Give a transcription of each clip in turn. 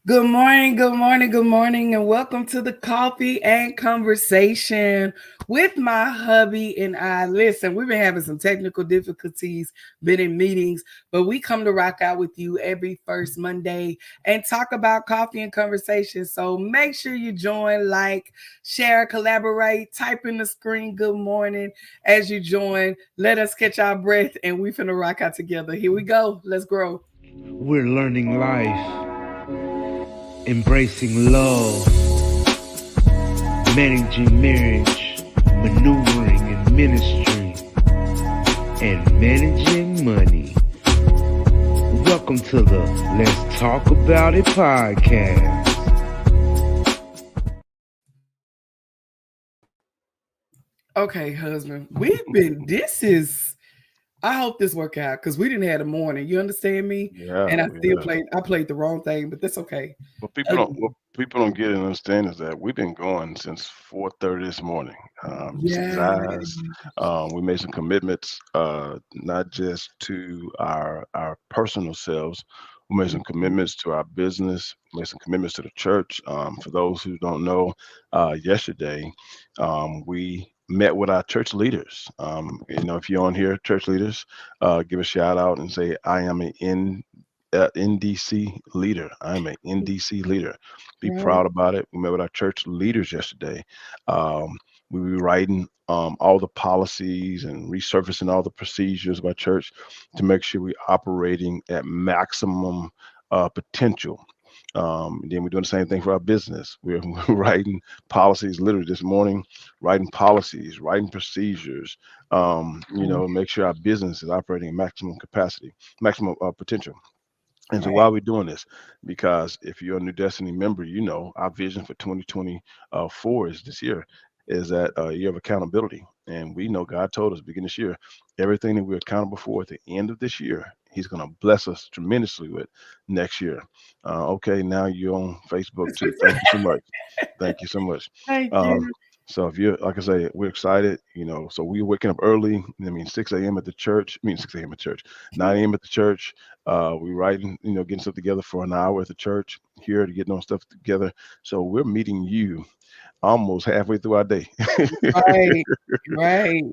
Good morning, good morning, good morning, and welcome to the Coffee and Conversation with my hubby and I. Listen, we've been having some technical difficulties, been in meetings, but we come to rock out with you every first Monday and talk about coffee and conversation. So make sure you join, like, share, collaborate, type in the screen good morning as you join. Let us catch our breath and we finna rock out together. Here we go. Let's grow. We're learning life, embracing love, managing marriage, maneuvering in ministry, and managing money. Welcome to the Let's Talk About It podcast. Okay, husband. We've been this is I hope this work out because we didn't have a morning. You understand me? Yeah, And yeah. I played the wrong thing, but that's okay. What Again. people don't get and understand is that we've been going since 4:30 this morning. You see these Yeah. eyes. We made some commitments, not just to our personal selves. We made some commitments to our business. Made some commitments to the church. For those who don't know, yesterday we met with our church leaders. If you're on here, church leaders, give a shout out and say, "I am an NDC leader. I'm an NDC leader. Be Right. proud about it. We met with our church leaders yesterday. Um, we were writing all the policies and resurfacing all the procedures of our church to make sure we're operating at maximum potential. Then we're doing the same thing for our business. We're writing policies literally this morning, writing policies, writing procedures, make sure our business is operating at maximum capacity, maximum potential. And so Right. why are we doing this? Because if you're a New Destiny member, you know our vision for 2024 is this year is that year of accountability. And we know God told us beginning this year, everything that we're accountable for at the end of this year, He's going to bless us tremendously with next year. Okay, now you're on Facebook too. Thank you so much. Thank you so much. Thank Um, you. so if you're, like I say, we're excited, so we're waking up early. I mean, 6 a.m. at the church. I mean, 6 a.m. at church, 9 a.m. at the church. We writing, getting stuff together for an hour at the church here to get on stuff together. So we're meeting you almost halfway through our day. Right. Right.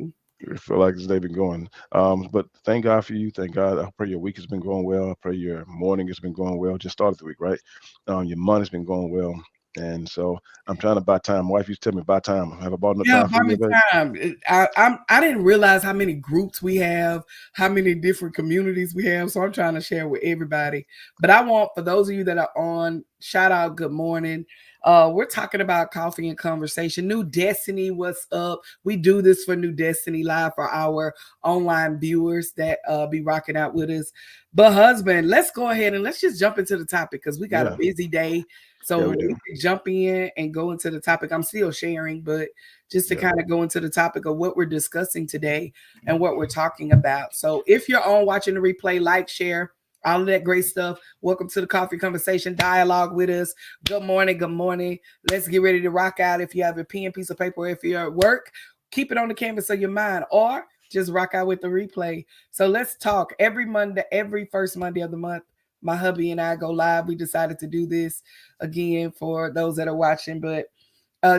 I feel like this day been going. But thank God for you. Thank God. I pray your week has been going well. I pray your morning has been going well. Just started the week, right? Your month has been going well. And so I'm trying to buy time. My wife used to tell me buy time. Have I bought enough Yeah, time for by you the yet, babe? time I didn't realize how many groups we have, how many different communities we have. So I'm trying to share with everybody. But I want for those of you that are on, shout out, good morning. We're talking about coffee and conversation. New Destiny, what's up? We do this for New Destiny Live for our online viewers that be rocking out with us. But husband, let's go ahead and let's just jump into the topic because we got a Yeah. busy day. Yeah, So we do. we can jump in and go into the topic. I'm still sharing, but just to Yeah. kind of go into the topic of what we're discussing today and what we're talking about. So if you're on watching the replay, like, share, all of that great stuff. Welcome to the coffee conversation dialogue with us. Good morning. Good morning. Let's get ready to rock out. If you have a pen, piece of paper, if you're at work, keep it on the canvas of your mind or just rock out with the replay. So let's talk every Monday, every first Monday of the month. My hubby and I go live. We decided to do this again for those that are watching, but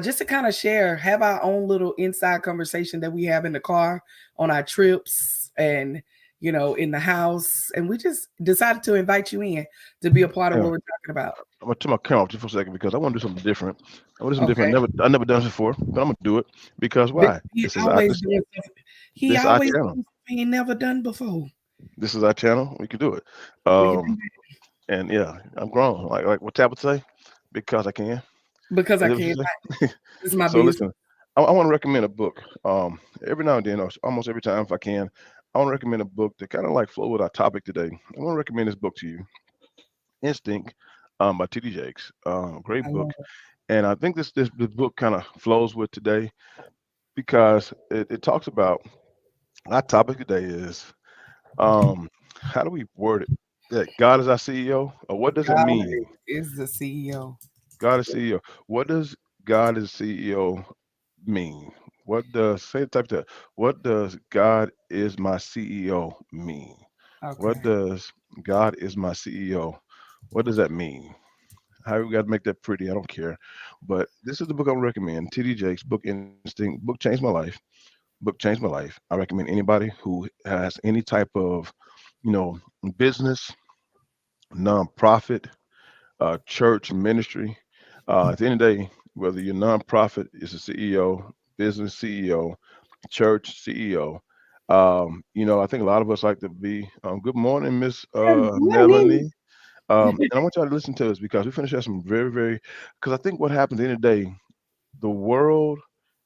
just to kind of share, have our own little inside conversation that we have in the car on our trips and in the house, and we just decided to invite you in to be a part of Yeah. what we're talking about. I'm gonna turn my camera off just for a second because I want to do something different. I want to do something different. Okay, I never done this before, but I'm gonna do it because but why? he This is our always this doing stuff. He this our always channel. doing something he never done before. This is our channel. We can do it. We can do Um, and yeah, I'm grown. Like what Tabitha say? Because I can. it because Is I that what you can't. say? This is my So business. listen, I want to recommend a book. Every now and then, or almost every time if I can, I want to recommend a book that kind of like flow with our topic today. I want to recommend this book to you, Instinct, by T.D. Jakes. Great I book, love it. and I think this book kind of flows with today because it talks about our topic today is how do we word it? That God is our CEO, or what does it God mean? is the CEO. God is CEO. What does God is CEO mean? What does say type that? What does God is my CEO mean? What Okay. does God is my CEO? What does that mean? How we got to make that pretty? I don't care. But this is the book I would recommend. T.D. Jakes' book Instinct. Book changed my life. Book changed my life. I recommend anybody who has any type of, you know, business, nonprofit, church, ministry. At the end of the day, whether you're nonprofit, is a CEO, business CEO, church CEO. I think a lot of us like to be. Good morning, Miss Good morning. Melanie. And I want y'all to listen to us because we finished out some very, very. Because I think what happens at the end of the day, the world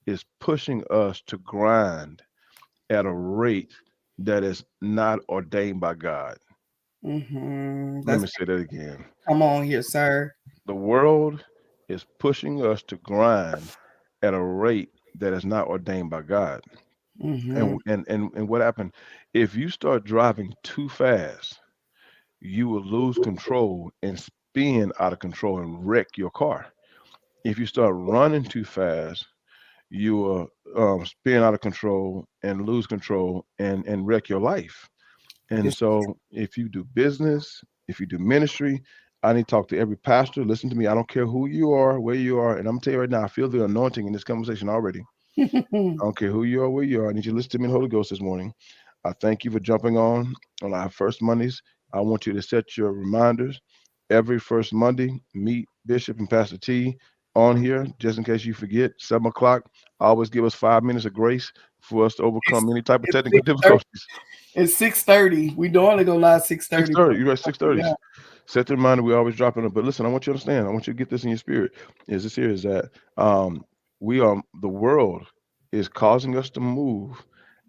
is pushing us to grind at a rate that is not ordained by God. Let That's me say that again. come on here, sir. The world is pushing us to grind at a rate that is not ordained by God. Mm-hmm. And what happened? If you start driving too fast, you will lose control and spin out of control and wreck your car. If you start running too fast, you will spin out of control and lose control and wreck your life. And It's so, if you do business, if you do ministry, I need to talk to every pastor. Listen to me. I don't care who you are, where you are. And I'm going to tell you right now, I feel the anointing in this conversation already. I don't care who you are, where you are. I need you to listen to me in the Holy Ghost this morning. I thank you for jumping on our first Mondays. I want you to set your reminders every first Monday. Meet Bishop and Pastor T on here, just in case you forget. 7 o'clock. Always give us 5 minutes of grace for us to overcome any type of it's technical 6:30. difficulties. It's 6:30. We normally go live six Six thirty. thirty. You're right. 6:30. Yeah, Set the reminder. We always dropping it. But listen, I want you to understand. I want you to get this in your spirit. Is this here? Is that we are the world is causing us to move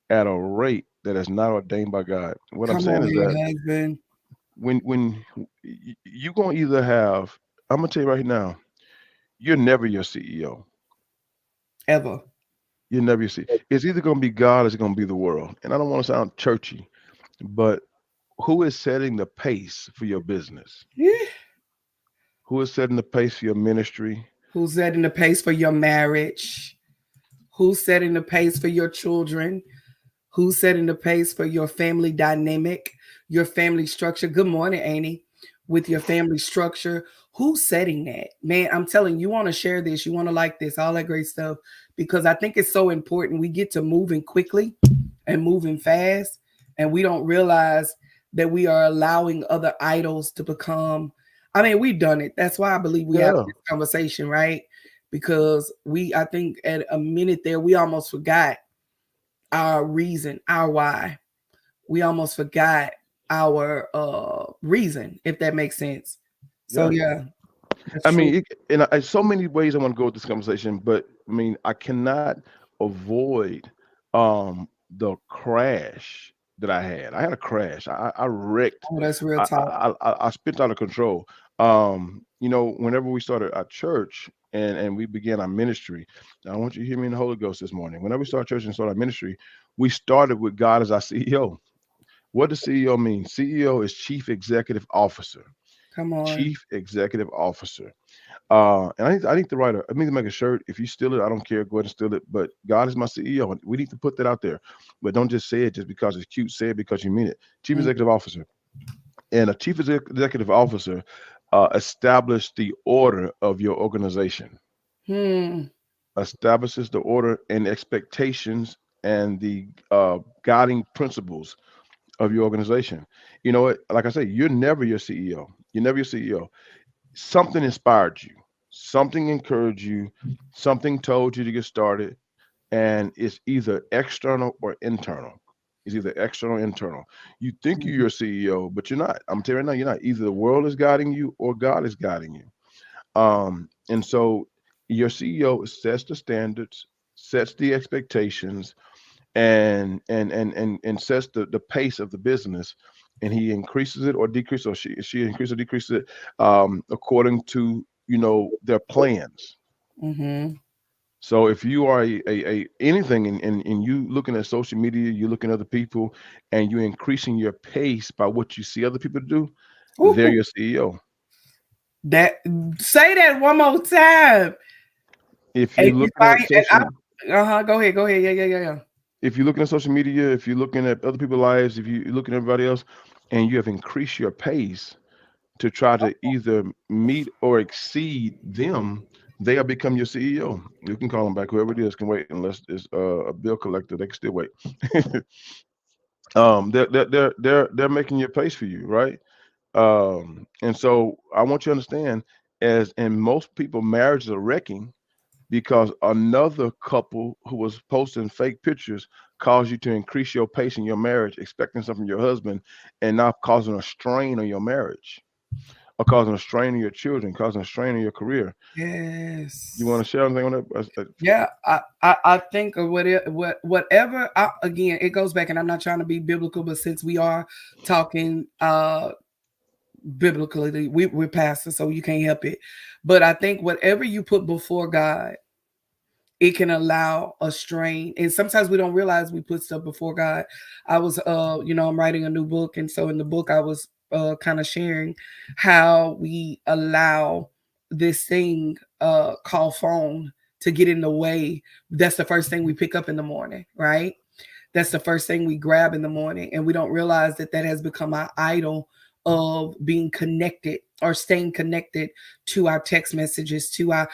at a rate that is not ordained by God. What I'm come saying on is here, that husband. when you're gonna either have, I'm gonna tell you right now, you're never your CEO. Ever. You're never your CEO. It's either gonna be God or it's gonna be the world. And I don't want to sound churchy, but who is setting the pace for your business? Yeah. Who is setting the pace for your ministry? Who's setting the pace for your marriage? Who's setting the pace for your children? Who's setting the pace for your family dynamic, your family structure? Good morning, Annie. With your family structure, who's setting that? Man, I'm telling you, want to share this, you want to like this, all that great stuff, because I think it's so important. We get to moving quickly and moving fast, and we don't realize that we are allowing other idols to become. I mean, we've done it. That's why I believe we have Yeah, this conversation, right? Because I think at a minute there, we almost forgot our reason, our why. We almost forgot our reason, if that makes sense. So yeah. yeah, that's I true. mean, so many ways I want to go with this conversation, but I mean, I cannot avoid the crash that I had. I had a crash. I wrecked. Oh, that's real I, talk. I spent out of control. Whenever we started our church and we began our ministry, now I want you to hear me in the Holy Ghost this morning. Whenever we start church and start our ministry, we started with God as our CEO. What does CEO mean? CEO is Chief Executive Officer. Come on. Chief Executive Officer. And I need to I need to make a shirt. If you steal it, I don't care. Go ahead and steal it. But God is my CEO. And we need to put that out there. But don't just say it just because it's cute. Say it because you mean it. Chief Mm. Executive Officer. And a Executive Officer establishes the order of your organization, Hmm. establishes the order and expectations and the guiding principles of your organization. You know what? Like I say, you're never your CEO. You're never your CEO. Something inspired you, something encouraged you, something told you to get started, and it's either external or internal. It's either external or internal. You think you're your CEO, but you're not. I'm telling you right now, you're not. Either the world is guiding you or God is guiding you. And so your CEO sets the standards, sets the expectations, and sets the pace of the business, and he increases it or decreases, or she increases or decreases it according to their plans. Mm-hmm. So if you are a anything and you looking at social media, you're looking at other people, and you're increasing your pace by what you see other people do, they're Ooh, your CEO. that say that one more time. If And you're you looking at find and social uh-huh. Go ahead. Go ahead. Yeah, yeah, yeah, yeah. if you're looking at social media, if you're looking at other people's lives, if you're looking at everybody else, and you have increased your pace, to try to either meet or exceed them, they'll become your CEO. You can call them back, whoever it is can wait unless it's a bill collector. They can still wait. They're making your place for you, right? And so I want you to understand, as in most people, marriages are wrecking because another couple who was posting fake pictures caused you to increase your pace in your marriage, expecting something from your husband, and now causing a strain on your marriage, or causing a strain on your children, causing a strain on your career. You want Yes. to share anything on that? Yeah, I think of whatever. Again, it goes back, and I'm not trying to be biblical, but since we are talking biblically, we're pastors, so you can't help it. But I think whatever you put before God, it can allow a strain, and sometimes we don't realize we put stuff before God. I was I'm writing a new book, and so in the book I was kind of sharing how we allow this thing called phone to get in the way. That's the first thing we pick up in the morning, right? That's the first thing we grab in the morning, and we don't realize that that has become our idol of being connected or staying connected to our text messages, to our,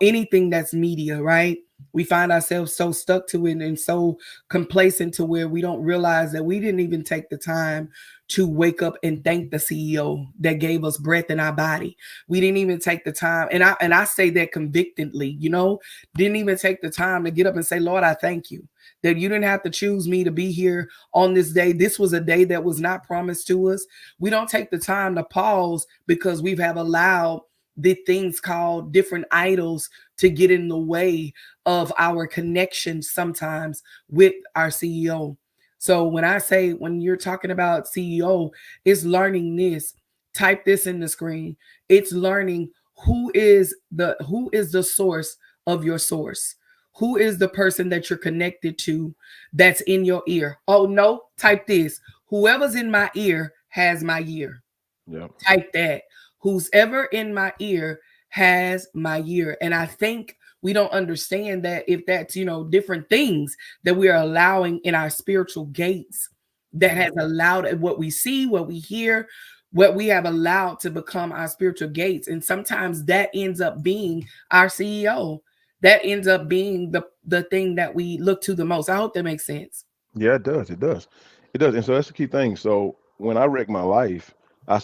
anything that's media, right? We find ourselves so stuck to it and so complacent to where we don't realize that we didn't even take the time to wake up and thank the CEO that gave us breath in our body. We didn't even take the time, and I say that convictedly, didn't even take the time to get up and say, Lord, I thank you that you didn't have to choose me to be here on this day. This was a day that was not promised to us. We don't take the time to pause because we have allowed the things called different idols to get in the way of our connection sometimes with our CEO. So when you're talking about CEO, it's learning this. Type this in the screen. It's learning who is the source of your source. Who is the person that you're connected to that's in your ear? Oh no, type this. Whoever's in my ear has my ear. Yeah. Type that. Who's ever in my ear has my ear. And I think we don't understand that if that's, different things that we are allowing in our spiritual gates that has allowed what we see, what we hear, what we have allowed to become our spiritual gates. And sometimes that ends up being our CEO. That ends up being the thing that we look to the most. I hope that makes sense. Yeah, it does. It does. It does. And so that's the key thing. So when I wrecked my life,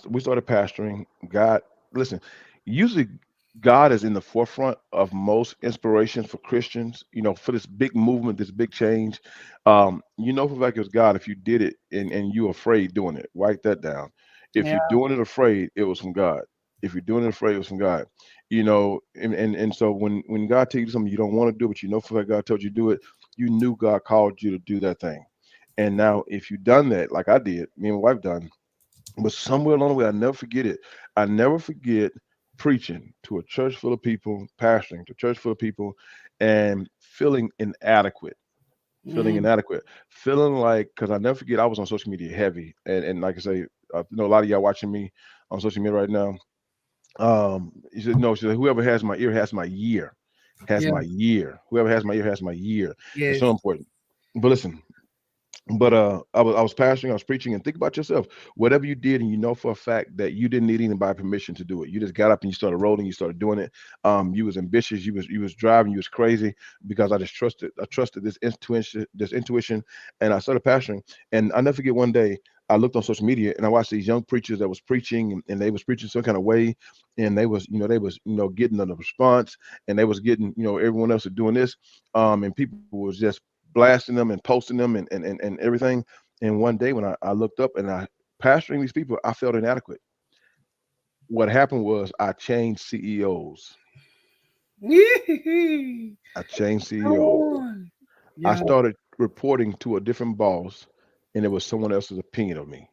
we started pastoring. God, listen, usually God is in the forefront of most inspirations for Christians, for this big movement, this big change. For a fact it was God if you did it and you afraid doing it. Write that down. If Yeah. you're doing it afraid, it was from God. If you're doing it afraid, it was from God. And so when God tells you something you don't want to do, but for a fact God told you to do it, you knew God called you to do that thing. And now, if you done that, like I did, me and my wife done, but somewhere along the way, I never forget it. I never forget preaching to a church full of people, pastoring to a church full of people, and feeling Mm, inadequate, feeling like, because I never forget, I was on social media heavy, and like I say, a lot of y'all watching me on social media right now. He said, no, she said, whoever has my ear has my year, has yeah. my year. Whoever has my ear has my year. It's so Yes. important. But listen, but I was pastoring, I was preaching, and think about yourself. Whatever you did, and you know for a fact that you didn't need anybody's permission to do it. You just got up and you started rolling. You started doing it. You was ambitious. You was driving. You was crazy because I just trusted. I trusted this intuition. This intuition, and I started pastoring. And I never forget one day. I looked on social media and I watched these young preachers that was preaching and they was preaching some kind of way, and they was getting the response, and they was getting everyone else was doing this, and people was just blasting them and posting them and everything. And one day when I looked up and I pastoring these people, I felt inadequate. What happened was I changed CEOs. I changed Come CEOs. on. I Yeah. started reporting to a different boss, and it was someone else's opinion of me.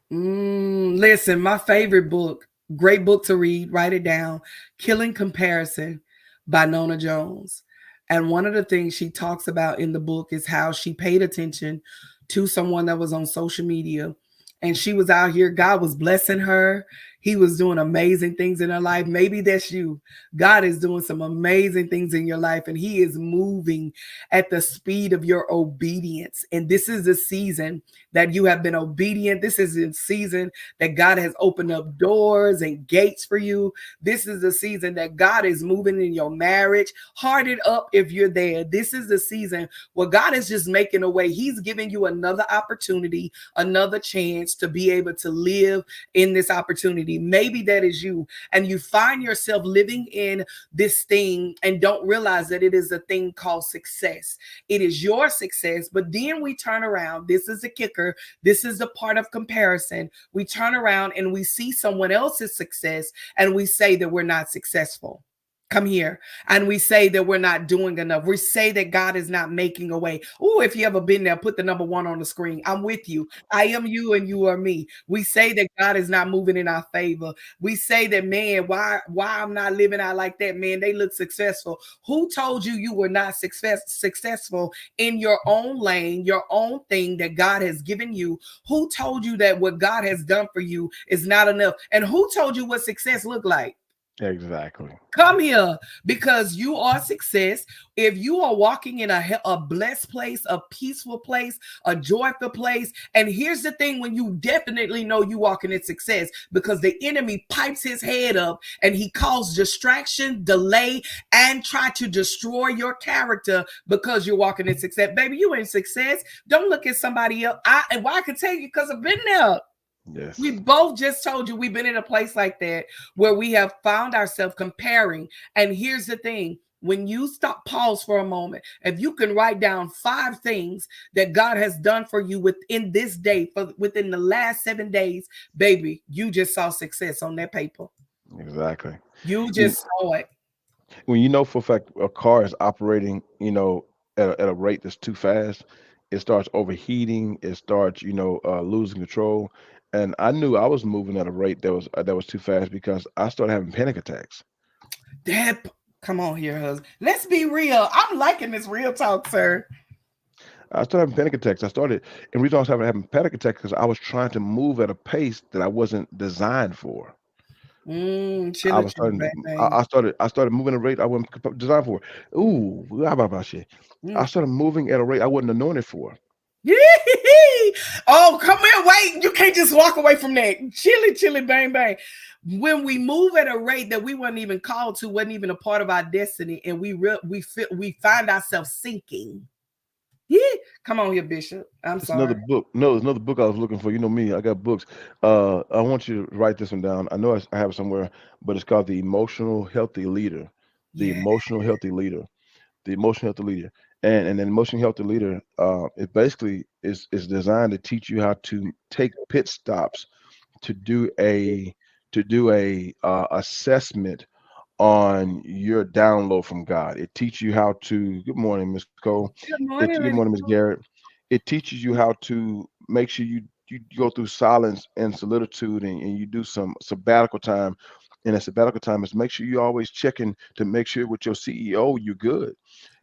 Listen, my favorite book, great book to read, write it down, Killing Comparison by Nona Jones. And one of the things she talks about in the book is how she paid attention to someone that was on social media. And she was out here, God was blessing her. He was doing amazing things in her life. Maybe that's you. God is doing some amazing things in your life, and He is moving at the speed of your obedience. And this is the season that you have been obedient. This is the season that God has opened up doors and gates for you. This is the season that God is moving in your marriage. Heart it up if you're there. This is the season where God is just making a way. He's giving you another opportunity, another chance to be able to live in this opportunity. Maybe that is you, and you find yourself living in this thing and don't realize that it is a thing called success. It is your success, but then we turn around. This is the kicker. This is the part of comparison. We turn around and we see someone else's success and we say that we're not successful. Come here. And we say that we're not doing enough. We say that God is not making a way. Oh, if you ever been there, put the number 1 on the screen. I'm with you. I am you and you are me. We say that God is not moving in our favor. We say that, man, why I'm not living out like that, man? They look successful. Who told you you were not successful in your own lane, your own thing that God has given you? Who told you that what God has done for you is not enough? And who told you what success looked like? Exactly. Come here, because you are success. If you are walking in a blessed place, a peaceful place, a joyful place. And here's the thing, when you definitely know you walking in success, because the enemy pipes his head up and he caused distraction, delay, and try to destroy your character because you're walking in success. Baby, you in success. Don't look at somebody else. I can tell you because I've been there. Yes. We both just told you we've been in a place like that where we have found ourselves comparing. And here's the thing. When you stop, pause for a moment, if you can write down 5 things that God has done for you within this day, within the last 7 days, baby, you just saw success on that paper. Exactly. You When, just saw it. when you know for a fact a car is operating, at a rate that's too fast, it starts overheating. It starts, losing control. And I knew I was moving at a rate that was too fast because I started having panic attacks. Dad, come on here, husband. Let's be real. I'm liking this real talk, sir. I started having panic attacks. And the reason I was having panic attacks because I was trying to move at a pace that I wasn't designed for. I Chilla, was chilla, starting. bang, bang. I started moving at a rate I wasn't designed for. Ooh, how about shit? I Mm. started moving at a rate I wasn't anointed for. Oh, come here. Wait. You can't just walk away from that. Chilly, chilly, bang, bang. When we move at a rate that we weren't even called to, wasn't even a part of our destiny, and we find ourselves sinking. Yeah. Come on here, Bishop. I'm It's another sorry. book. No, it's another book I was looking for. You know me, I got books. I want you to write this one down. I know I have it somewhere, but it's called The Emotional Healthy Leader. The Yeah. Emotional Healthy Leader. The Emotional Healthy Leader. And an emotional healthy leader, it basically is designed to teach you how to take pit stops to do a assessment on your download from God. It teaches you how to. Good morning, Miss Cole. Good Good morning, Lady morning, Miss Cole. Garrett. It teaches you how to make sure you go through silence and solitude, and you do some sabbatical time. And a sabbatical time is make sure you always checking to make sure with your CEO you're good.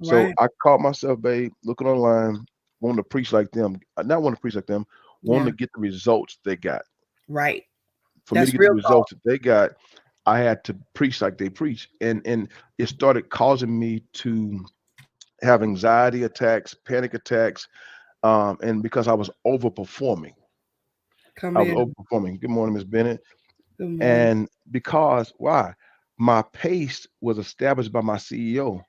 So Right. I caught myself, babe, looking online, wanting to preach like them, not wanting to preach like them, wanting Yeah. to get the results they got. Right. For me to That's get the real talk. results that they got, I had to preach like they preach, and it started causing me to have anxiety attacks, panic attacks, and because I was overperforming. Come I was in. overperforming. Good morning, Miss Bennett. Good morning. And because why? My pace was established by my CEO,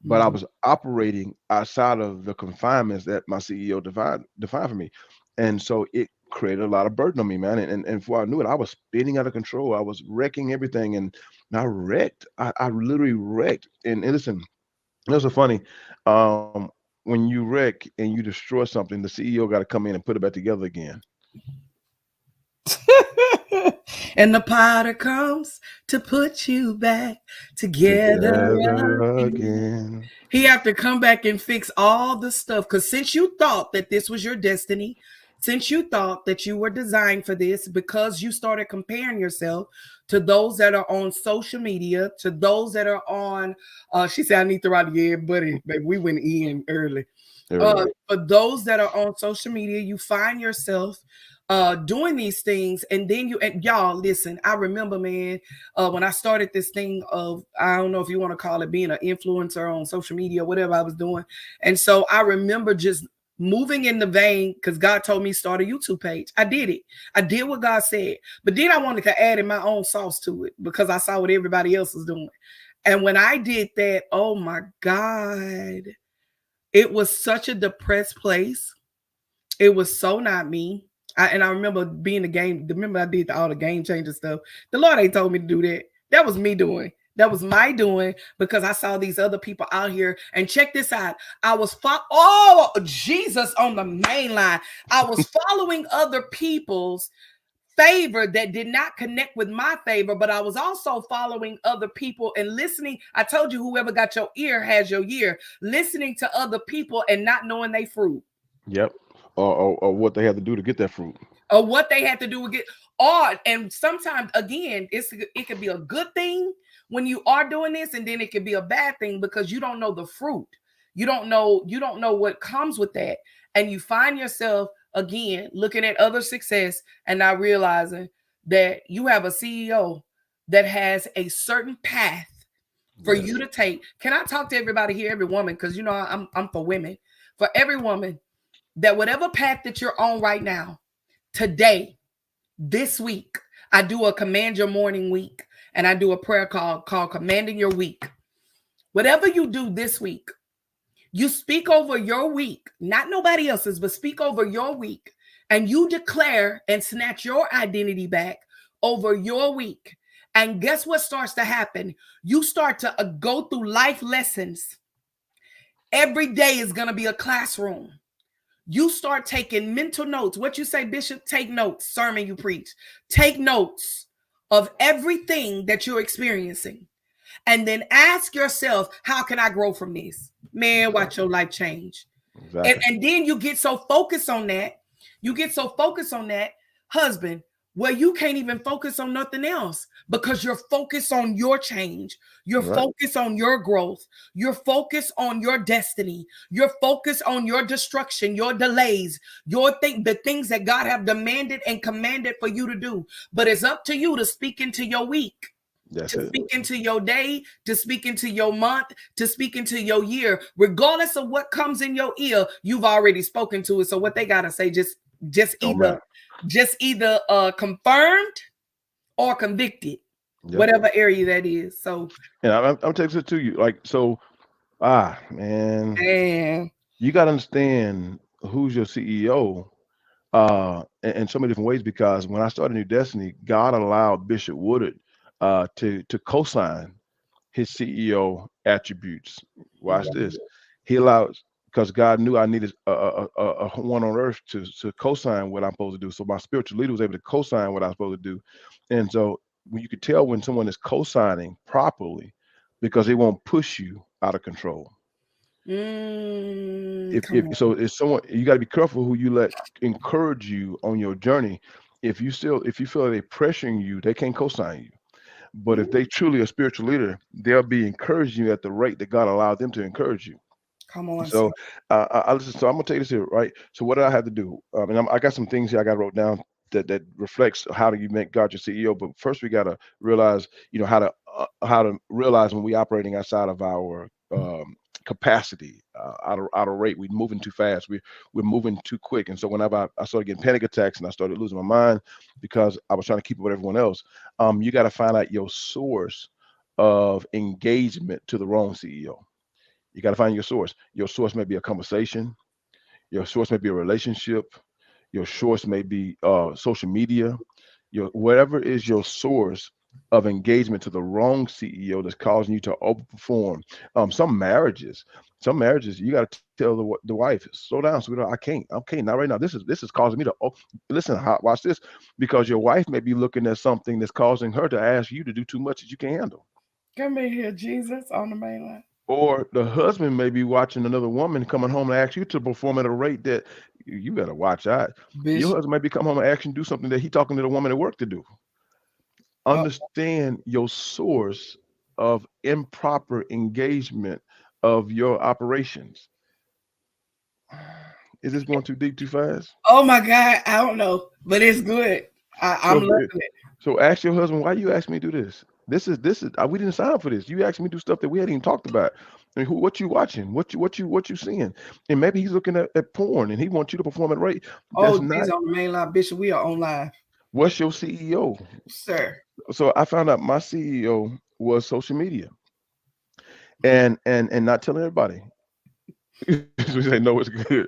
but I Mhm. was operating outside of the confinements that my CEO defined for me. And so it created a lot of burden on me, man. And before I knew it, I was spinning out of control. I was wrecking everything. And I wrecked. I literally wrecked. And listen, it's so funny. Um, when you wreck and you destroy something, the CEO got to come in and put it back together again. And the potter comes to put you back together Together again. again. He have to come back and fix all the stuff. Because since you thought that this was your destiny, since you thought that you were designed for this, because you started comparing yourself to those that are on social media, to those that are on, she said, I need to write, yeah, buddy, baby, we went in early. Early. For those that are on social media, you find yourself doing these things. And then and y'all listen, I remember, man, when I started this thing of, I don't know if you want to call it being an influencer on social media, whatever I was doing. And so I remember just moving in the vein, because God told me start a YouTube page. I did it. I did what God said. But then I wanted to add in my own sauce to it because I saw what everybody else was doing. And when I did that, oh my God, it was such a depressed place. It was so not me. And I remember being the game. Remember, I did all the game changer stuff. The Lord ain't told me to do that. That was me doing. That was my doing, because I saw these other people out here. And check this out. I was oh Jesus on the main line. I was following other people's favor that did not connect with my favor, but I was also following other people and listening. I told you, whoever got your ear has your year. Listening to other people and not knowing they fruit. Yep. Or what they have to do to get that fruit. Or what they had to do with get or and sometimes again it could be a good thing when you are doing this, and then it could be a bad thing because you don't know the fruit. You don't know what comes with that. And you find yourself again looking at other success and not realizing that you have a CEO that has a certain path for Yes. you to take. Can I talk to everybody here, every woman? Because I'm for women. For every woman, that whatever path that you're on right now, today, this week, I do a command your morning week, and I do a prayer called commanding your week. Whatever you do this week, you speak over your week, not nobody else's, but speak over your week, and you declare and snatch your identity back over your week. And guess what starts to happen? You start to go through life lessons. Every day is going to be a classroom. You start taking mental notes. What you say, Bishop? Take notes. Sermon you preach. Take notes of everything that you're experiencing. And then ask yourself, how can I grow from this? Man, watch your life change. Exactly. And then you get so focused on that. You get so focused on that, husband, where you can't even focus on nothing else because you're focused on your change. You're Right. focused on your growth. You're focused on your destiny. You're focused on your destruction, your delays, the things that God have demanded and commanded for you to do. But it's up to you to speak into your week, That's to it. speak into your day, to speak into your month, to speak into your year. Regardless of what comes in your ear, you've already spoken to it. So what they gotta say, just Don't either matter. confirmed or convicted, Yep. whatever area that is. So, And I'm taking it to you. Like, so, man, and you got to understand who's your CEO in so many different ways, because when I started New Destiny, God allowed Bishop Woodard to co-sign his CEO attributes. Watch this. He allowed, because God knew I needed a one on earth to co-sign what I'm supposed to do. So my spiritual leader was able to co-sign what I'm supposed to do. And so when you could tell when someone is co-signing properly, because they won't push you out of control. come If on, so, if someone, you got to be careful who you let encourage you on your journey. If you feel they're pressuring you, they can't co-sign you. But if they truly a spiritual leader, they'll be encouraging you at the rate that God allowed them to encourage you. come on, sir. So, so I'm gonna tell you this here, right? So, what do I have to do? And I got some things here I got wrote down that reflects how do you make God your CEO. But first, we gotta realize, how to realize when we operating outside of our capacity, out of rate. We're moving too fast. We're moving too quick. And so, whenever I started getting panic attacks and I started losing my mind because I was trying to keep up with everyone else, you got to find out your source of engagement to the wrong CEO. You got to find your source. Your source may be a conversation. Your source may be a relationship. Your source may be social media. Your whatever is your source of engagement to the wrong CEO that's causing you to overperform. Some marriages, you got to tell the wife, slow down, sweetheart. I can't. Okay, not right now. This is causing me to. Oh, listen, watch this, because your wife may be looking at something that's causing her to ask you to do too much that you can't handle. Come in here, Jesus, on the main line. Or the husband may be watching another woman coming home and ask you to perform at a rate that you better watch out. Your Bishop. husband might be come home and ask you to do something that he talking to the woman at work to do. Understand your source of improper engagement of your operations. Is this going too deep too fast? Oh my God, I don't know, but it's good. I'm So loving it. so ask your husband, why you ask me to do this? This is we didn't sign up for this. You asked me to do stuff that we hadn't even talked about. I mean, what you watching? What you seeing? And maybe he's looking at porn and he wants you to perform at rate. That's Oh, not these on the main line, Bishop. We are on live, what's your CEO. sir. So I found out my CEO was social media and not telling everybody. So we say no, it's good.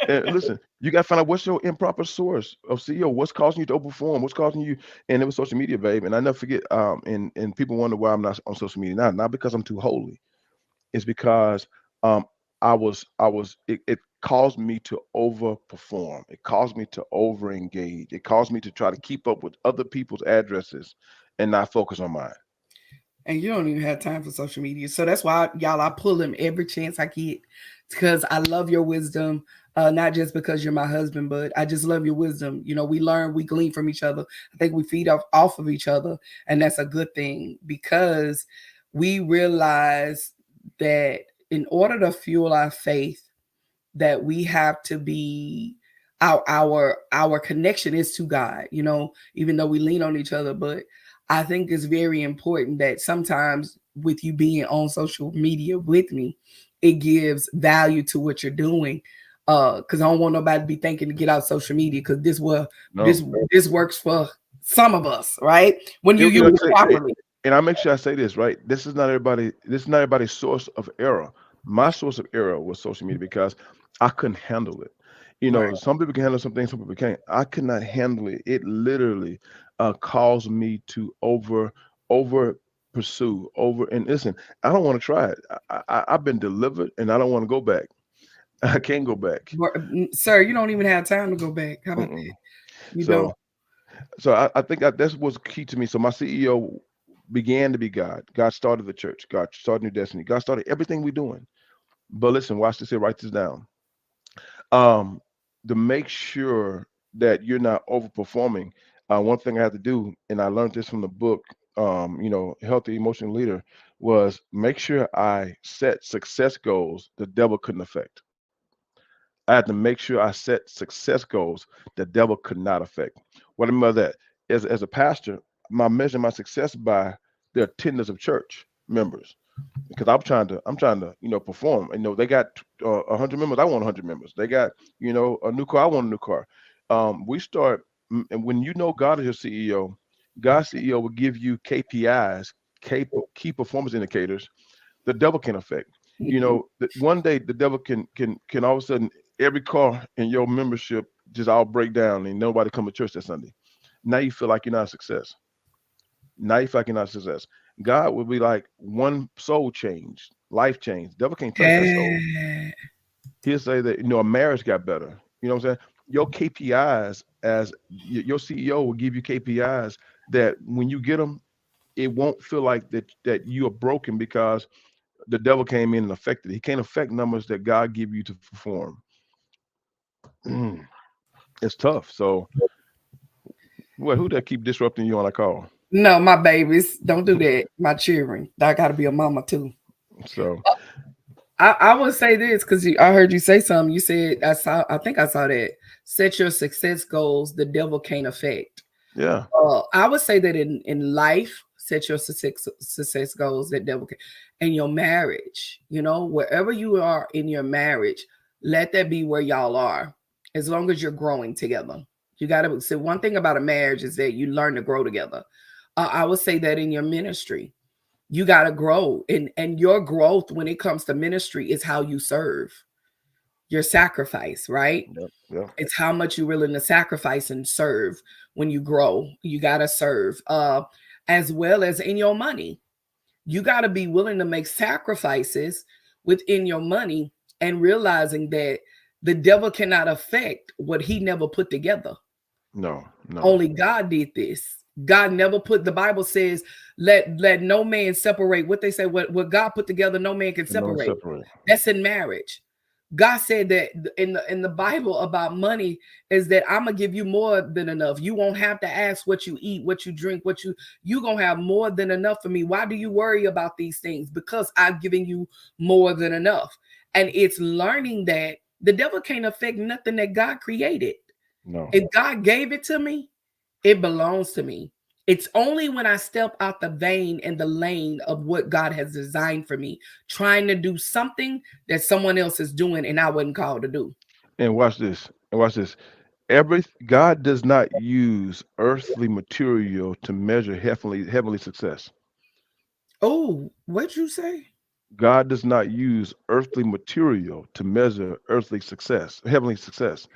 And listen, you got to find out what's your improper source of CEO. What's causing you to overperform? What's causing you? And it was social media, babe. And I never forget. And people wonder why I'm not on social media now. Not because I'm too holy. It's because um, I was. It caused me to overperform. It caused me to over engage. It caused me to try to keep up with other people's addresses and not focus on mine. And you don't even have time for social media. So that's why, y'all, I pull him every chance I get because I love your wisdom. Not just because you're my husband, but I just love your wisdom. You know, we learn, we glean from each other. I think we feed off of each other. And that's a good thing because we realize that in order to fuel our faith, that we have to be our connection is to God, you know, even though we lean on each other. But I think it's very important that sometimes with you being on social media with me, it gives value to what you're doing. Because I don't want nobody to be thinking to get out social media because No. this works for some of us, right? When you And use like it I say, properly. and I make sure I say this right. This is not everybody. This is not everybody's source of error. My source of error was social media because I couldn't handle it. You Right. know, some people can handle some things, some people can't. I could not handle it. It literally caused me to over pursue over. And listen, I don't want to try it. I've been delivered, and I don't want to go back. I can't go back. Sir, you don't even have time to go back. How about Mm-mm. that? You don't. So I think that's what's key to me. So my CEO began to be God. God started the church. God started New Destiny. God started everything we're doing. But listen, watch this here. Write this down. Um, to make sure that you're not overperforming. One thing I had to do, and I learned this from the book, Healthy Emotional Leader, was make sure I set success goals the devil couldn't affect. I had to make sure I set success goals the devil could not affect. What I mean by that, as a pastor, I measure my success by the attendance of church members because I'm trying to perform. They got 100 members. I want 100 members. They got a new car. I want a new car. We start, and when you know God is your CEO, God's CEO will give you KPIs, key performance indicators the devil can affect. One day the devil can all of a sudden every car in your membership just all break down and nobody come to church that Sunday. Now you feel like you're not a success. Now you feel like you're not a success. God will be like one soul change, life change. Devil can't touch that soul. Yeah. He'll say that a marriage got better. You know what I'm saying? Your KPIs as your CEO will give you KPIs that when you get them, it won't feel like that you are broken because the devil came in and affected it. He can't affect numbers that God give you to perform. It's tough. So, what? Who that keep disrupting you on a call? No, my babies. Don't do that. My children. I gotta be a mama too. So, I would say this because I heard you say something. You said I think I saw that. Set your success goals the devil can't affect. yeah, I would say that in life, set your success goals that devil can. In your marriage, wherever you are in your marriage, let that be where y'all are. As long as you're growing together, you got to. So one thing about a marriage is that you learn to grow together. I would say that in your ministry, you got to grow, and your growth when it comes to ministry is how you serve, your sacrifice, right? yep, yep. It's how much you're willing to sacrifice and serve. When you grow, you got to serve, as well as in your money. You got to be willing to make sacrifices within your money and realizing that the devil cannot affect what he never put together. No, no, Only God did this. God never put, the Bible says, let no man separate. What they say, what God put together, no man can and no separate. separate. That's in marriage. God said that in the Bible about money is that I'm gonna give you more than enough. You won't have to ask what you eat, what you drink, you gonna have more than enough for me. Why do you worry about these things? Because I've given you more than enough. And it's learning that The devil can't affect nothing that God created. No. If God gave it to me, it belongs to me. It's only when I step out the vein and the lane of what God has designed for me, trying to do something that someone else is doing and I wasn't called to do. And watch this. And watch this. God does not use earthly material to measure heavenly success. Oh, what'd you say? God does not use earthly material to measure earthly success, heavenly success.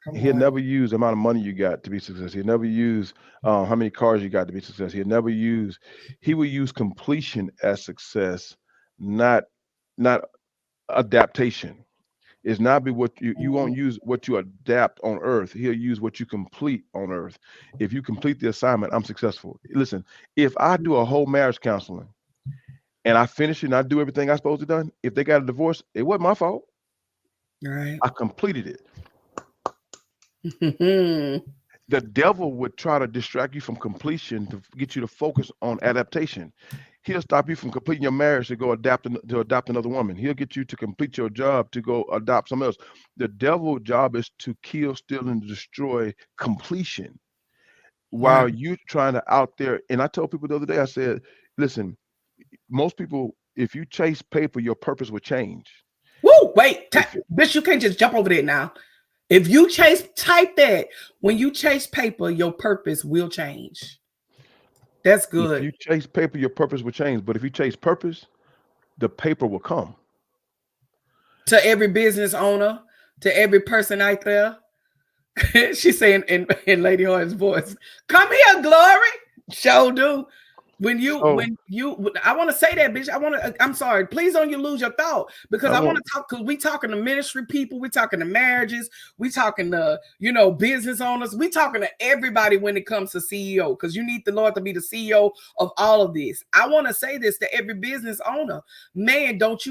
Come He'll on. never use the amount of money you got to be success. He'll never use how many cars you got to be success. He will use completion as success, not not adaptation. It's not be what you won't use what you adapt on earth. He'll use what you complete on earth. If you complete the assignment, I'm successful. Listen, if I do a whole marriage counseling and I finish it and I do everything I supposed to done, if they got a divorce, it wasn't my fault. Right. I completed it. The devil would try to distract you from completion to get you to focus on adaptation. He'll stop you from completing your marriage to go to adopt another woman. He'll get you to complete your job to go adopt someone else. The devil's job is to kill, steal, and destroy completion Right. while you're trying to out there. And I told people the other day, I said, listen, most people, if you chase paper, your purpose will change. Woo! Wait, If bitch, you can't just jump over there now. If you type that. When you chase paper, your purpose will change. That's if good. you chase paper, your purpose will change. But if you chase purpose, the paper will come. To every business owner, to every person out there, she's saying in Lady Harden's voice, "Come here, Glory." Show do. So I want to say that, bitch. I'm sorry. Please don't you lose your thought because I I want won't. to talk because we talking to ministry people, we talking to marriages, we talking to business owners, we talking to everybody when it comes to CEO because you need the Lord to be the CEO of all of this. I want to say this to every business owner, man. Don't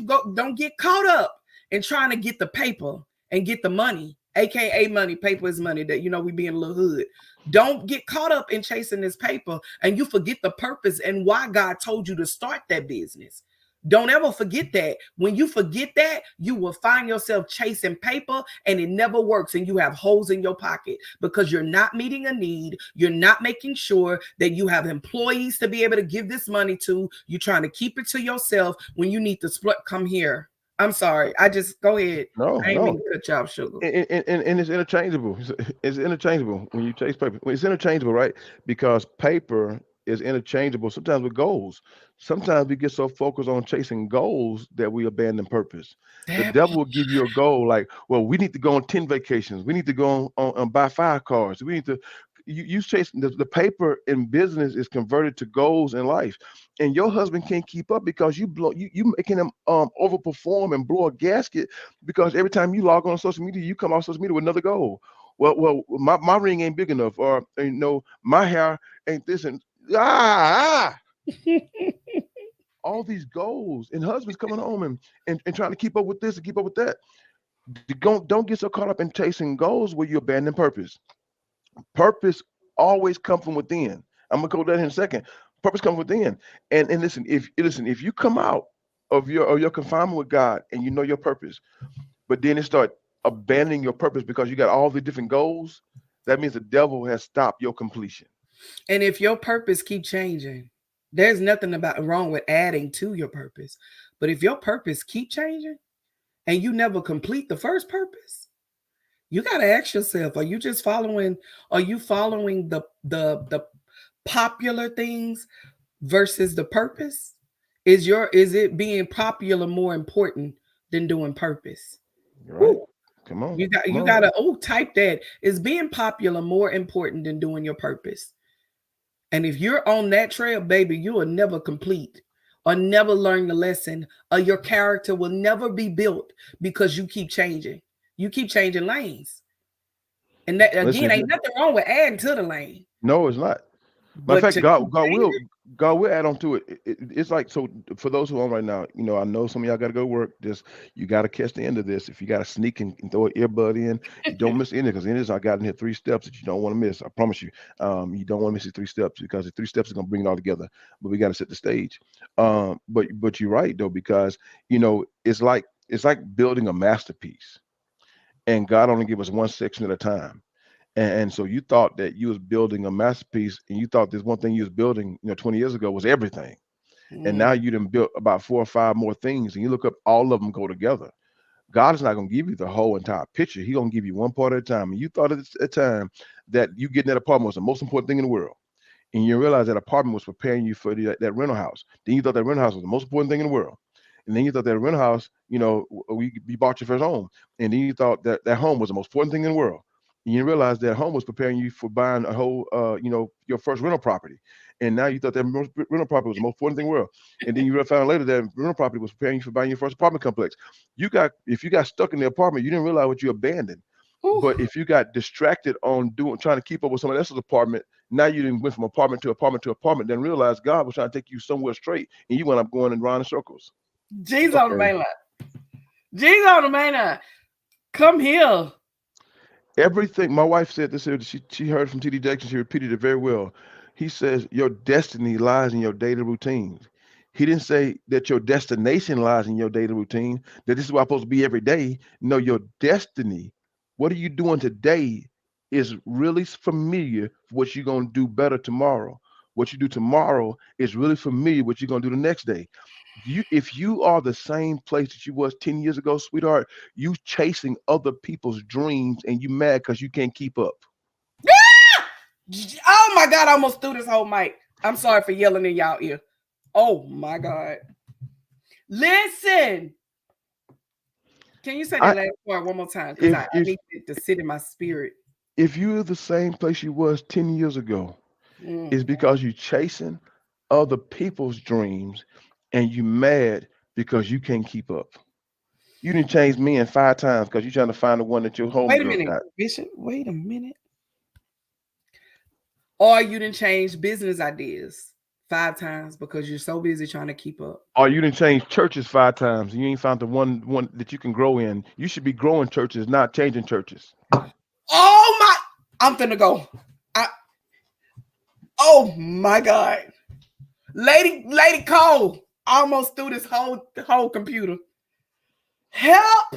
get caught up in trying to get the paper and get the money, aka money. Paper is money. That we be in a little hood. Don't get caught up in chasing this paper and you forget the purpose and why God told you to start that business. Don't ever forget that. When you forget that, you will find yourself chasing paper and it never works and you have holes in your pocket because you're not meeting a need. You're not making sure that you have employees to be able to give this money to. You're trying to keep it to yourself when you need to split. Come here. I'm sorry. I just go ahead. No, I ain't mean no. to cut you off, sugar. And it's interchangeable. It's interchangeable when you chase paper. It's interchangeable, right? Because paper is interchangeable sometimes with goals. Sometimes we get so focused on chasing goals that we abandon purpose. The That devil will give you a goal like, well, we need to go on 10 vacations. We need to go on buy 5 cars. We need to you chase the paper in business is converted to goals in life. And your husband can't keep up because you making him overperform and blow a gasket because every time you log on social media, you come off social media with another goal. My ring ain't big enough, or my hair ain't this, and all these goals, and husbands coming home and trying to keep up with this and keep up with that. Don't get so caught up in chasing goals where you abandon purpose. Purpose always comes from within. I'm gonna go that in a second. Purpose comes within. And if you come out of your confinement with God and you know your purpose, but then it start abandoning your purpose because you got all the different goals, that means the devil has stopped your completion. And if your purpose keep changing, there's nothing about wrong with adding to your purpose. But if your purpose keep changing and you never complete the first purpose, you got to ask yourself, are you following the popular things versus the purpose? Is it being popular more important than doing purpose? You're right. Woo. Come on. You got Come you on. gotta type that. Is being popular more important than doing your purpose? And if you're on that trail, baby, you will never complete or never learn the lesson, or your character will never be built because you keep changing. You keep changing lanes. And that Listen, again, ain't nothing wrong with adding to the lane. no, it's not. Matter of But fact, to God, keep God changing, will, God will add on to it. It's like so for those who are on right now. I know some of y'all got to go to work. Just you got to catch the end of this. If you got to sneak and throw an earbud in, you don't miss any because in this I got in here 3 steps that you don't want to miss. I promise you. You don't want to miss the 3 steps because the 3 steps are gonna bring it all together. But we got to set the stage. But you're right though because it's like building a masterpiece. and God only give us one section at a time. And so you thought that you was building a masterpiece, and you thought this one thing you was building, 20 years ago was everything. And now Mm. you done built about 4 or 5 more things, and you look up, all of them go together. God is not going to give you the whole entire picture. He's going to give you one part at a time. And you thought at a time that you getting that apartment was the most important thing in the world. And you realize that apartment was preparing you for that rental house. Then you thought that rental house was the most important thing in the world. And then you thought that rental house, you bought your first home. And then you thought that that home was the most important thing in the world. And you realize that home was preparing you for buying a whole, your first rental property. And now you thought that rental property was the most important thing in the world. And then you found out later that rental property was preparing you for buying your first apartment complex. If you got stuck in the apartment, you didn't realize what you abandoned. Ooh. But if you got distracted on trying to keep up with somebody else's apartment, now you didn't went from apartment to apartment to apartment, then realize God was trying to take you somewhere straight, and you went up going around in circles. G's on the Okay. main line. G's on the main line. Come here. Everything my wife said this, she heard from TD Jackson, she repeated it very well. He says your destiny lies in your daily routines. He didn't say that your destination lies in your daily routine, that this is where I'm supposed to be every day. No, your destiny, what are you doing today, is really familiar for what you're going to do better tomorrow. What you do tomorrow is really familiar what you're going to do the next day. If you are the same place that you was 10 years ago, sweetheart, you chasing other people's dreams and you mad because you can't keep up. Oh my God, I almost threw this whole mic. I'm sorry for yelling in y'all ear. Oh my God. Listen. Can you say that last part one more time? Because I need it to sit in my spirit. If you're the same place you was 10 years ago, it's because you chasing other people's dreams and you mad because you can't keep up. You didn't change men 5 times because you're trying to find the one that your Wait a homegirl minute, got. Bishop. Wait a minute. Or you didn't change business ideas 5 times because you're so busy trying to keep up. Or you didn't change churches 5 times and you ain't found the one that you can grow in. You should be growing churches, not changing churches. Oh my! I'm finna go. Oh my God, Lady Cole almost threw this whole computer. Help!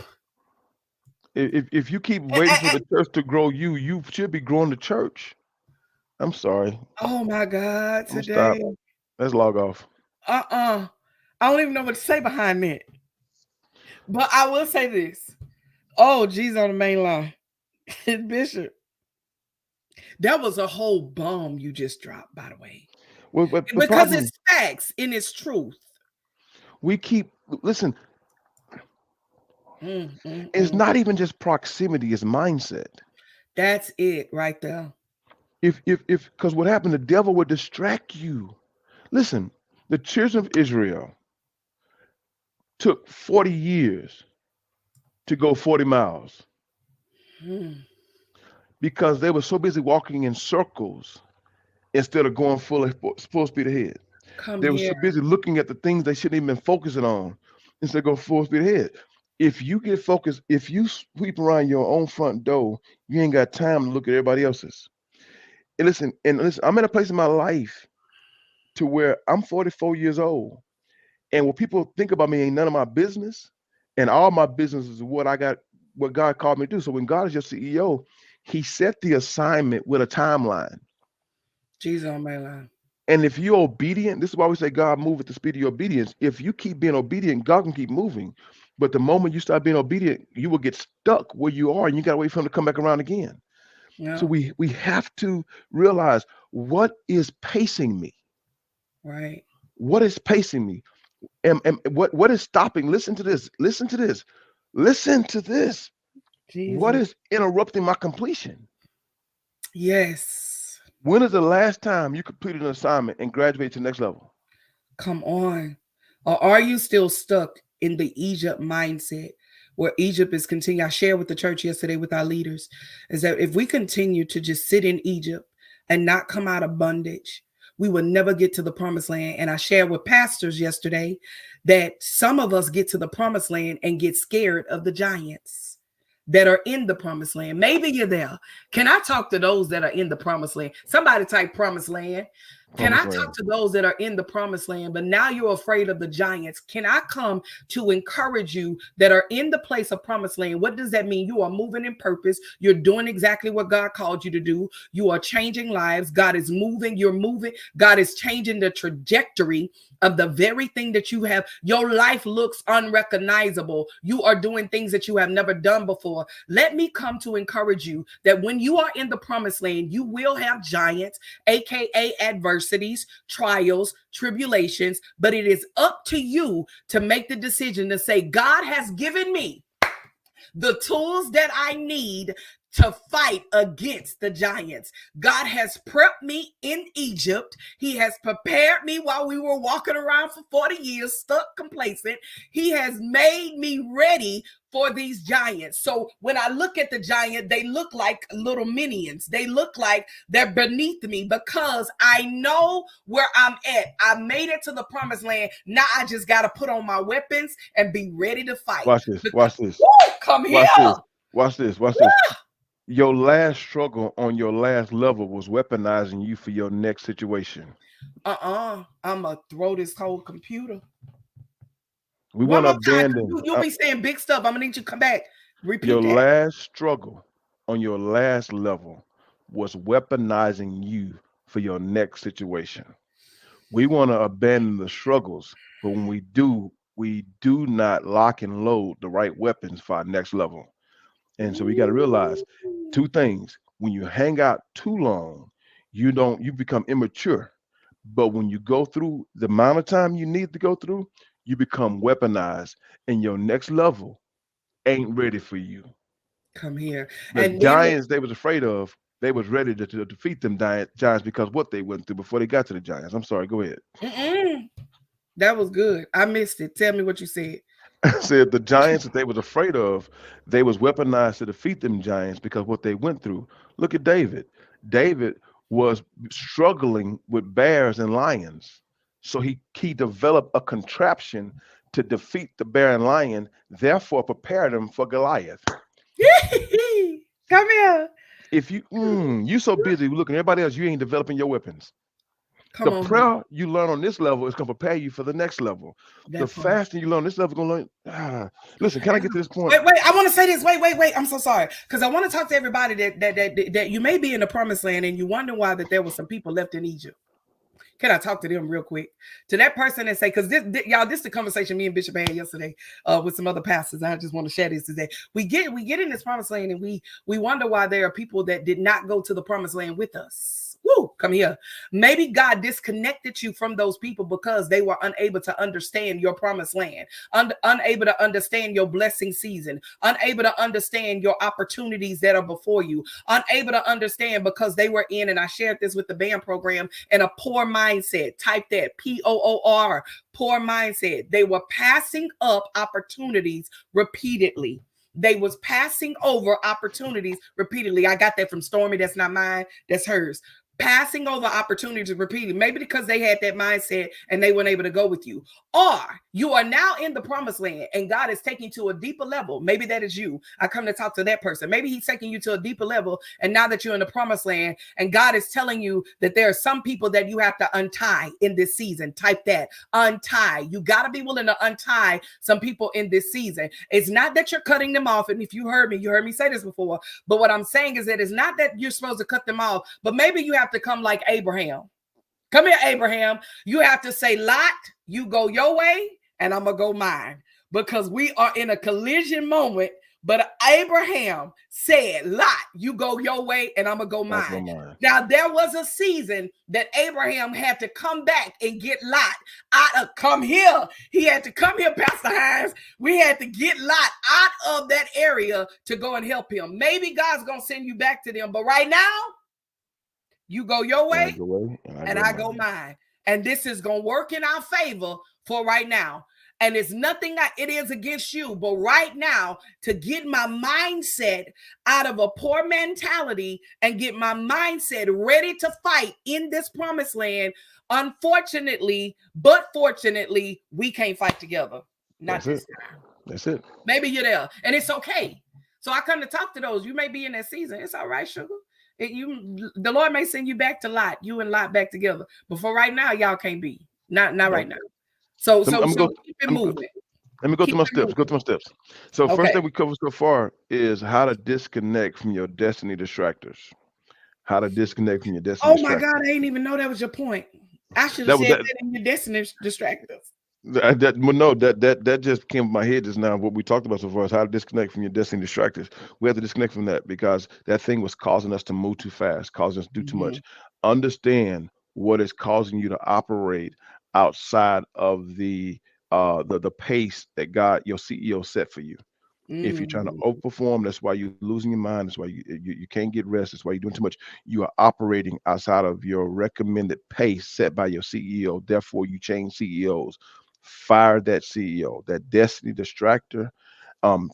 If you keep waiting for the church to grow you should be growing the church. I'm sorry. Oh my God, I'm gonna stop. today. Let's log off. I don't even know what to say behind that. But I will say this. Oh, G's on the main line. Bishop. That was a whole bomb you just dropped, by the way. Well, but the Because problem, it's facts and it's truth. we keep listen. It's not even just proximity; it's mindset. That's it right there. If because what happened, the devil would distract you. Listen, the children of Israel took 40 years to go 40 miles because they were so busy walking in circles instead of going full speed ahead. Come They were here. so busy looking at the things they shouldn't even been focusing on instead of going full speed ahead. If you get focused, if you sweep around your own front door, you ain't got time to look at everybody else's. And listen, I'm at a place in my life to where I'm 44 years old. And what people think about me ain't none of my business. And all my business is what God called me to do. So when God is your CEO, he set the assignment with a timeline. Jesus on my line. And if you're obedient, this is why we say God move at the speed of your obedience. If you keep being obedient, God can keep moving. But the moment you start being obedient, you will get stuck where you are and you got to wait for him to come back around again. Yeah. So we have to realize what is pacing me. Right. What is pacing me? And what is stopping? Listen to this. Listen to this. Listen to this. Jesus. What is interrupting my completion? Yes. When is the last time you completed an assignment and graduated to the next level? Come on. Or are you still stuck in the Egypt mindset where Egypt is continuing? I shared with the church yesterday with our leaders is that if we continue to just sit in Egypt and not come out of bondage, we will never get to the promised land. And I shared with pastors yesterday that some of us get to the promised land and get scared of the giants that are in the promised land. Maybe you're there. Can I talk to those that are in the promised land? Somebody type promised land. Can I Promised talk land. to those that are in the promised land, but now you're afraid of the giants? Can I come to encourage you that are in the place of promised land? What does that mean? You are moving in purpose. You're doing exactly what God called you to do. You are changing lives. God is moving. You're moving. God is changing the trajectory of the very thing that you have. Your life looks unrecognizable. You are doing things that you have never done before. Let me come to encourage you that when you are in the promised land, you will have giants, aka adversities, trials, tribulations, but it is up to you to make the decision to say, God has given me the tools that I need to fight against the giants. God has prepped me in Egypt. He has prepared me while we were walking around for 40 years, stuck complacent. He has made me ready for these giants. So when I look at the giant, they look like little minions. They look like they're beneath me because I know where I'm at. I made it to the promised land. Now I just got to put on my weapons and be ready to fight. Watch this. Because, Watch this. woo, come here. Watch this. Watch this. Watch this. Your last struggle on your last level was weaponizing you for your next situation. I'm going to throw this whole computer. We One want to more time. abandon You'll be saying big stuff. I'm going to need you to come back. Repeat your that. last struggle on your last level was weaponizing you for your next situation. We want to abandon the struggles, but when we do not lock and load the right weapons for our next level. And so we got to realize two things. When you hang out too long, you become immature. But when you go through the amount of time you need to go through, you become weaponized and your next level ain't ready for you. Come here. The And then giants they was afraid of, they was ready to defeat them giants because what they went through before they got to the giants. I'm sorry, go ahead. that was good. I missed it. Tell me what you said. Said the giants that they was afraid of, they was weaponized to defeat them giants because what they went through. Look at David. David was struggling with bears and lions. So he developed a contraption to defeat the bear and lion, therefore prepared him for Goliath. Come here. If you so busy looking at everybody else, you ain't developing your weapons. Come The on. prayer you learn on this level is going to prepare you for the next level. The fasting you learn on this level is going to learn. Listen, can I get to this point? Wait. I want to say this. Wait. I'm so sorry because I want to talk to everybody that you may be in the promised land and you wonder why that there were some people left in Egypt. Can I talk to them real quick? To that person and say, because y'all, this is the conversation me and Bishop had yesterday with some other pastors. I just want to share this today. We get in this promised land and we wonder why there are people that did not go to the promised land with us. Woo, come here. Maybe God disconnected you from those people because they were unable to understand your promised land, unable to understand your blessing season, unable to understand your opportunities that are before you, unable to understand because they were in, and I shared this with the band program, in a poor mindset. Type that, POOR, poor mindset. They were passing up opportunities repeatedly. They was passing over opportunities repeatedly. I got that from Stormy. That's not mine. That's hers. Passing over opportunities repeatedly, maybe because they had that mindset and they weren't able to go with you. Or you are now in the promised land and God is taking you to a deeper level. Maybe that is you. I come to talk to that person. Maybe he's taking you to a deeper level. And now that you're in the promised land and God is telling you that there are some people that you have to untie in this season. Type that, untie. You got to be willing to untie some people in this season. It's not that you're cutting them off. And if you heard me say this before. But what I'm saying is that it's not that you're supposed to cut them off, but maybe you have to come like Abraham. Come here, Abraham. You have to say, Lot, you go your way and I'm going to go mine, because we are in a collision moment. But Abraham said, Lot, you go your way and I'm going to go mine. Now, there was a season that Abraham had to come back and get Lot out of, come here. He had to come here, Pastor Hines. We had to get Lot out of that area to go and help him. Maybe God's going to send you back to them. But right now, you go your way, and I go mine. And this is going to work in our favor for right now. And it's nothing that it is against you. But right now, to get my mindset out of a poor mentality and get my mindset ready to fight in this promised land, unfortunately, but fortunately, we can't fight together. Not this time. That's it. Maybe you're there. And it's okay. So I come to talk to those. You may be in that season. It's all right, sugar. The Lord may send you back to Lot, you and Lot back together. But for right now, y'all can't be. Not Yep. right now. So So so I'm gonna so go. keep it I'm, moving. Let me go through Keep my it steps. Go moving. through my steps. So first Okay. thing we covered so far is how to disconnect from your destiny distractors. How to disconnect from your destiny Oh my God, distractors. I didn't even know that was your point. I should have That was said that. that in your destiny distractors. Well, no, that just came to my head just now. What we talked about so far is how to disconnect from your destiny distractors. We have to disconnect from that because that thing was causing us to move too fast, causing us to do too Hmm. much. Understand what is causing you to operate outside of the pace that God, your CEO, set for you. If you're trying to Hmm. overperform, that's why you're losing your mind. That's why you can't get rest. That's why you're doing too much. You are operating outside of your recommended pace set by your CEO. Therefore, you change CEOs. Fire that CEO, that destiny distractor.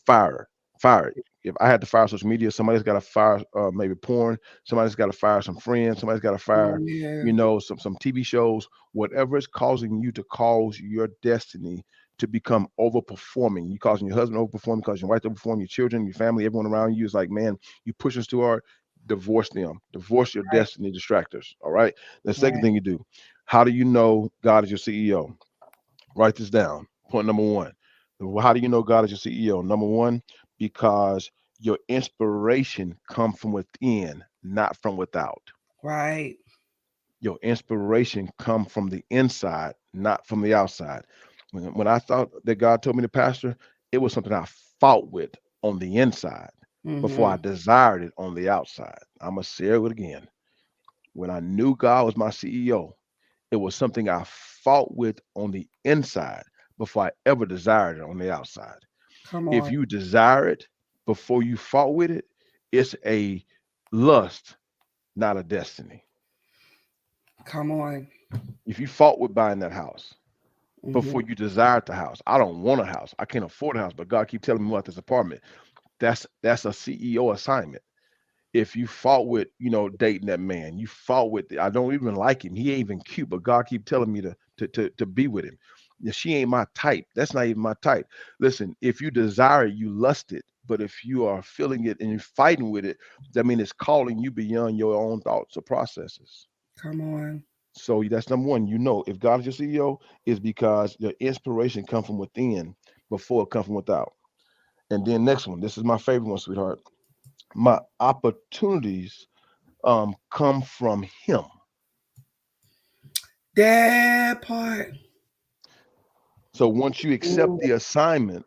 Fire, fire it. If I had to fire social media, somebody's got to fire maybe porn. Somebody's got to fire some friends. Somebody's got to Oh fire, yeah. some TV shows. Whatever is causing you to cause your destiny to become overperforming. You causing your husband to overperform, causing your wife to overperform, your children, your family, everyone around you is like, man, you push us too hard. Divorce them. Divorce your Right. destiny distractors. All right. The second Right. thing you do, how do you know God is your CEO? Write this down. Point number one. How do you know God is your CEO? Number one, because your inspiration comes from within, not from without. Right. Your inspiration come from the inside, not from the outside. When I thought that God told me to pastor, it was something I fought with on the inside before I Hmm. desired it on the outside. I'm going to say it again. When I knew God was my CEO, it was something I fought with on the inside before I ever desired it on the outside. Come If on. you desire it before you fought with it, it's a lust, not a destiny. Come on. If you fought with buying that house, Hmm. before you desired the house. I don't want a house. I can't afford a house, but God keep telling me about this apartment. That's a CEO assignment. If you fought with, dating that man, you fought with I don't even like him. He ain't even cute, but God keep telling me to be with him. Yeah, she ain't my type. That's not even my type. Listen, if you desire it, you lust it. But if you are feeling it and you're fighting with it, that means it's calling you beyond your own thoughts or processes. Come on. So that's number one. If God is your CEO, is because your inspiration comes from within before it comes from without. And then next one, this is my favorite one, sweetheart. My opportunities come from Him. That part. So once you accept Mm, the assignment,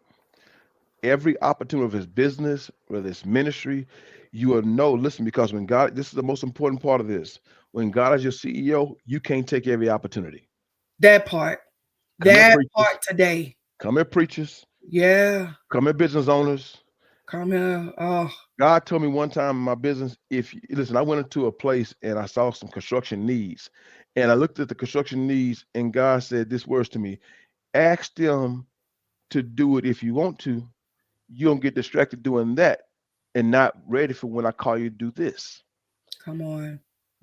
every opportunity of His business, whether it's ministry, you will know. Listen, because when God, this is the most important part of this. When God is your CEO, you can't take every opportunity. that part. Come here, That preachers. part today. Come here, preachers. Yeah. Come here, business owners. Come here. Oh, God told me one time in my business, if you listen, I went into a place and I saw some construction needs. And I looked at the construction needs, and God said this words to me: ask them to do it if you want to. You don't get distracted doing that and not ready for when I call you to do this. come on.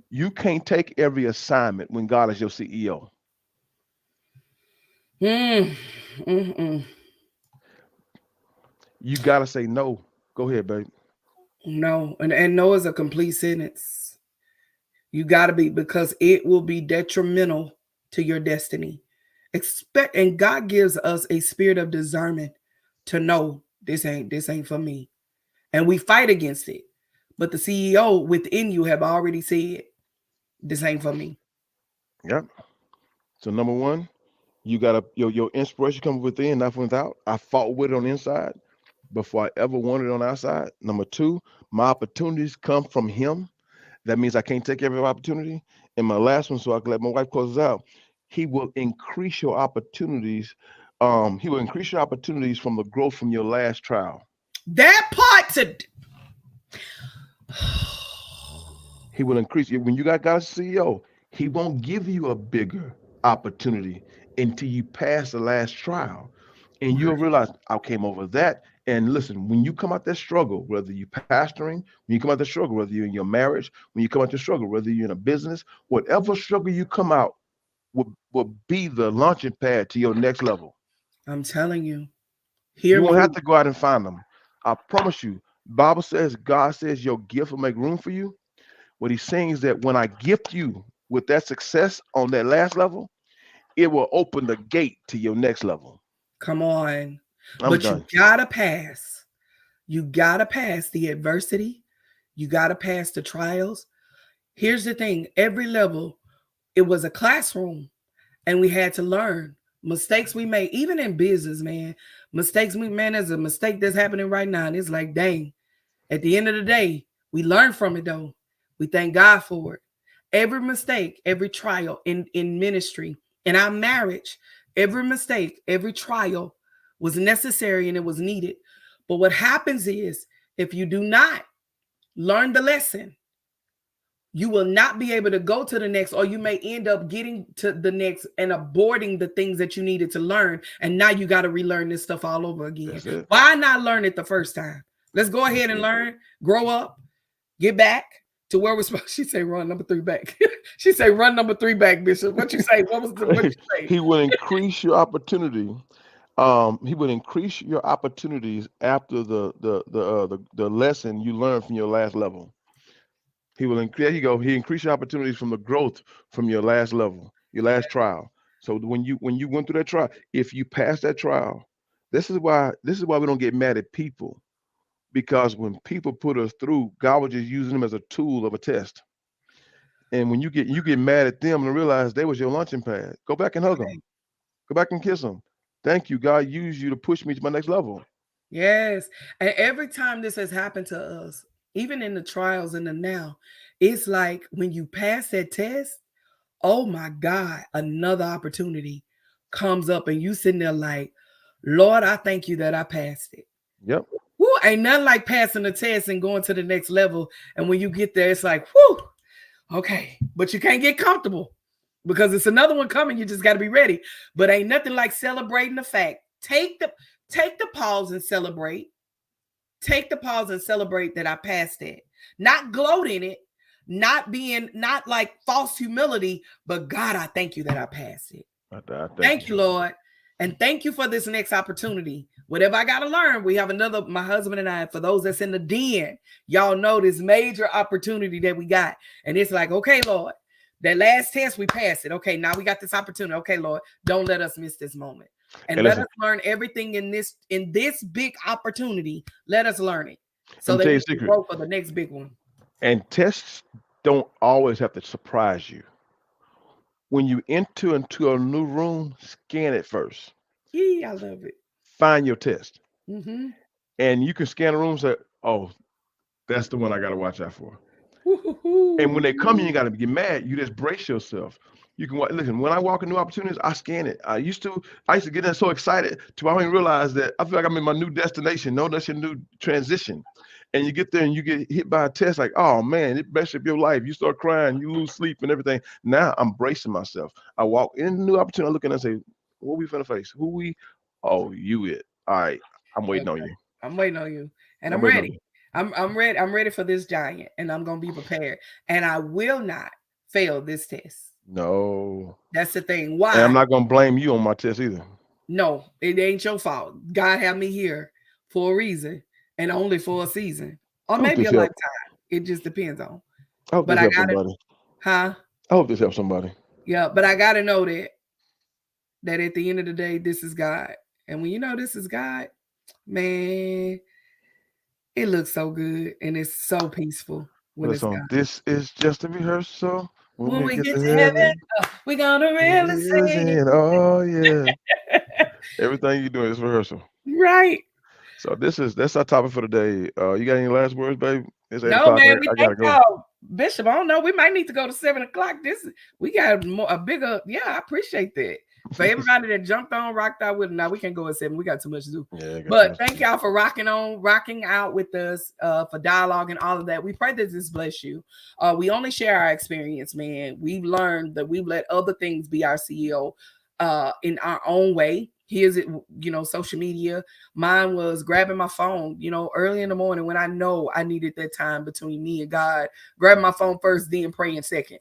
You can't take every assignment when God is your CEO. Mm, mm-mm. You gotta say no. Go ahead, babe. No. And no is a complete sentence. You got to be, because it will be detrimental to your destiny. Expect, and God gives us a spirit of discernment to know this ain't for me. And we fight against it. But the CEO within you have already said, this ain't for me. Yep. So number one, you gotta your inspiration comes within, not from without. I fought with it on the inside before I ever wanted it on the outside. Number two, my opportunities come from Him. That means I can't take every opportunity. And my last one, so I can let my wife close this out. He will increase your opportunities. He will increase your opportunities from the growth from your last trial. That part to He will increase you when you got God's CEO. He won't give you a bigger opportunity until you pass the last trial, and you'll realize I came over that. And listen, when you come out that struggle, whether you're pastoring, when you come out that struggle, whether you're in your marriage, when you come out the struggle, whether you're in a business, whatever struggle you come out will be the launching pad to your next level. I'm telling you, You hear won't have me. to go out and find them. I promise you. Bible says, God says your gift will make room for you. What he's saying is that when I gift you with that success on that last level, it will open the gate to your next level. Come on. I'm But you done. gotta pass. You gotta pass the adversity. You gotta pass the trials. Here's the thing, every level, it was a classroom and we had to learn. Mistakes we made, even in business, man. Mistakes we man, there's a mistake that's happening right now. And it's like, dang, at the end of the day, we learn from it though. We thank God for it. Every mistake, every trial in ministry, in our marriage, every mistake, every trial was necessary and it was needed. But what happens is if you do not learn the lesson, you will not be able to go to the next, or you may end up getting to the next and aborting the things that you needed to learn. And now you got to relearn this stuff all over again. That's it. Why not learn it the first time? Let's go ahead and learn, grow up, get back to where we're supposed. She say run number 3 back. She say run number 3 back, Bishop. What you say? What you say? He will increase your opportunity. He would increase your opportunities after the lesson you learned from your last level. He will increase. There you go. He increased your opportunities from the growth from your last level, your last trial. So when you went through that trial, if you pass that trial, this is why we don't get mad at people, because when people put us through, God was just using them as a tool of a test. And when you get mad at them and realize they was your launching pad, go back and hug them. Go back and kiss them. Thank you. God used you to push me to my next level. Yes. And every time this has happened to us, even in the trials and the now, it's like when you pass that test, oh my God, another opportunity comes up and you sitting there like, Lord, I thank you that I passed it. Yep. Woo, ain't nothing like passing the test and going to the next level. And when you get there, it's like, whoo, okay. But you can't get comfortable because it's another one coming. You just got to be ready. But ain't nothing like celebrating the fact. Take the pause and celebrate. Take the pause and celebrate that I passed it. Not gloat in it, not like false humility, but God, I thank you that I passed it. I Thank you, Lord. And thank you for this next opportunity. Whatever I got to learn, we have another, my husband and I, for those that's in the den, y'all know this major opportunity that we got. And it's like, okay, Lord, that last test, we passed it. Okay, now we got this opportunity. Okay, Lord, don't let us miss this moment. And let us learn everything in this big opportunity. Let us learn it so Let me that tell you we a can secret. grow for the next big one. And tests don't always have to surprise you. When you enter into a new room, scan it first. Yeah, I love it. Find your test. Mm-hmm. And you can scan a room and say, oh, that's the one I got to watch out for. And when they come, you ain't got to get mad. You just brace yourself. You can listen. When I walk in new opportunities, I scan it. I used to get in so excited to I don't even realize that I feel like I'm in my new destination. No, that's your new transition. And you get there and you get hit by a test like, oh man, it messes up your life. You start crying, you lose sleep and everything. Now I'm bracing myself. I walk in a new opportunity, I look at it and say, what we finna face? Who we? Oh, you it. All right, I'm waiting on Okay. you. I'm waiting on you. And I'm I'm waiting on ready. you. I'm ready. I'm ready for this giant. And I'm gonna be prepared. And I will not fail this test. No. That's the thing. And I'm Why? not gonna blame you on my test either. No, it ain't your fault. God had me here for a reason and only for a season. Or I hope maybe this a helps. lifetime. It just depends on. I hope But this I helps gotta, somebody. huh? I hope this helps somebody. Yeah, but I gotta know that at the end of the day, this is God. And when you know this is God, man, it looks so good and it's so peaceful when What it's God. song? This is just a rehearsal. When When we we get get to to heaven, heaven, we're gonna really is sing. in. Oh yeah. Everything you do is rehearsal. Right. So that's our topic for today. You got any last words, babe? It's eight No, o'clock. man, we I thank gotta go. y'all. Bishop, I don't know. We might need to go to 7 o'clock. We got a bigger, yeah, I appreciate that. For everybody that jumped on, rocked out with, now we can't go at 7. We got too much to do. Yeah, I got too But much to thank do. y'all for rocking out with us, for dialogue and all of that. We pray that this bless you. We only share our experience, man. We've learned that we've let other things be our CEO in our own way. Here's it, social media. Mine was grabbing my phone, early in the morning when I know I needed that time between me and God. Grab my phone first, then praying second.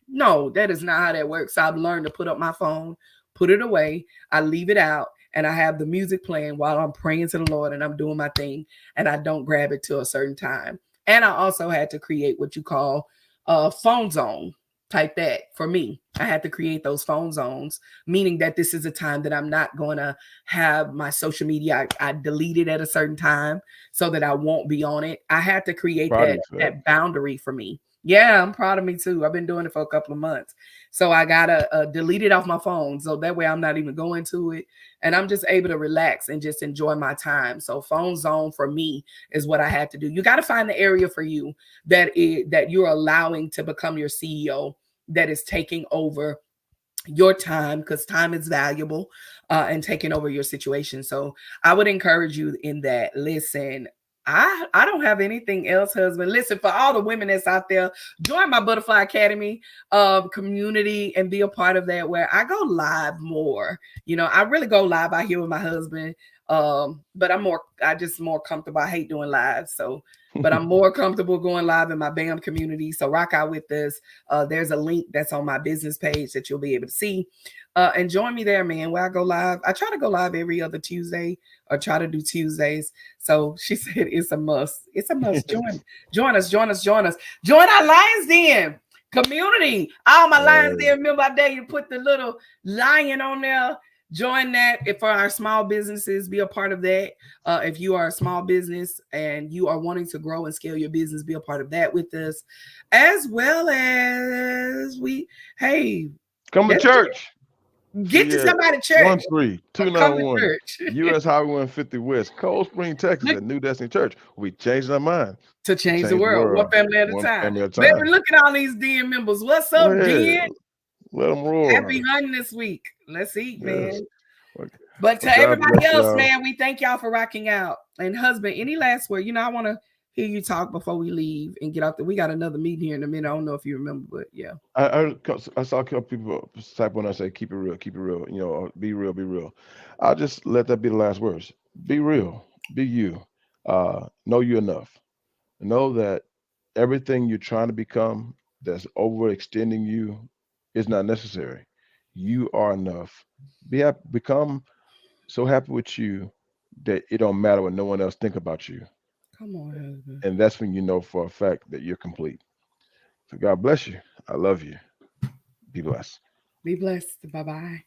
No, that is not how that works. I've learned to put up my phone, put it away. I leave it out, and I have the music playing while I'm praying to the Lord and I'm doing my thing, and I don't grab it till a certain time. And I also had to create what you call phone zone type that for me. I had to create those phone zones, meaning that this is a time that I'm not going to have my social media. I delete it at a certain time so that I won't be on it. I had to create Proud of that you for that. that boundary for me. Yeah, I'm proud of me too. I've been doing it for a couple of months. So I gotta delete it off my phone. So that way I'm not even going to it. And I'm just able to relax and just enjoy my time. So phone zone for me is what I had to do. You got to find the area for you that you're allowing to become your CEO, that is taking over your time, because time is valuable, and taking over your situation. So I would encourage you in that. Listen, I don't have anything else, husband. Listen, for all the women that's out there, join my Butterfly Academy community and be a part of that, where I go live more. I really go live out here with my husband. But I just more comfortable. I hate doing live. So but I'm more comfortable going live in my BAM community. So rock out with us. There's a link that's on my business page that you'll be able to see. And join me there, man, where I go live. I try to go live every other Tuesday, or try to do Tuesdays. So she said it's a must. It's a must. Join us. Join our Lions Den community. All my Lions Den, remember I dare you put the little lion on there. Join that. If for our small businesses, be a part of that. If you are a small business and you are wanting to grow and scale your business, be a part of that with us. As well as come to church. Get to somebody church. 13291 US Highway 150 West, Cold Spring, Texas, at New Destiny Church. We changed our mind to change the world. One family at a time. Baby, look at all these Den members. What's up, Den? Let them roar. Happy hunting this week. Let's eat, man. But to everybody else, man, we thank y'all for rocking out. And husband, any last word? I want to hear you talk before we leave and get out there. We got another meeting here in a minute. I don't know if you remember, but yeah. I saw a couple people type when I say keep it real, be real, be real. I'll just let that be the last words. Be real, be you. Know you enough. Know that everything you're trying to become that's overextending you is not necessary. You are enough. Become so happy with you that it don't matter what no one else think about you. Come on, husband. And that's when you know for a fact that you're complete. So God bless you. I love you. Be blessed. Be blessed. Bye-bye.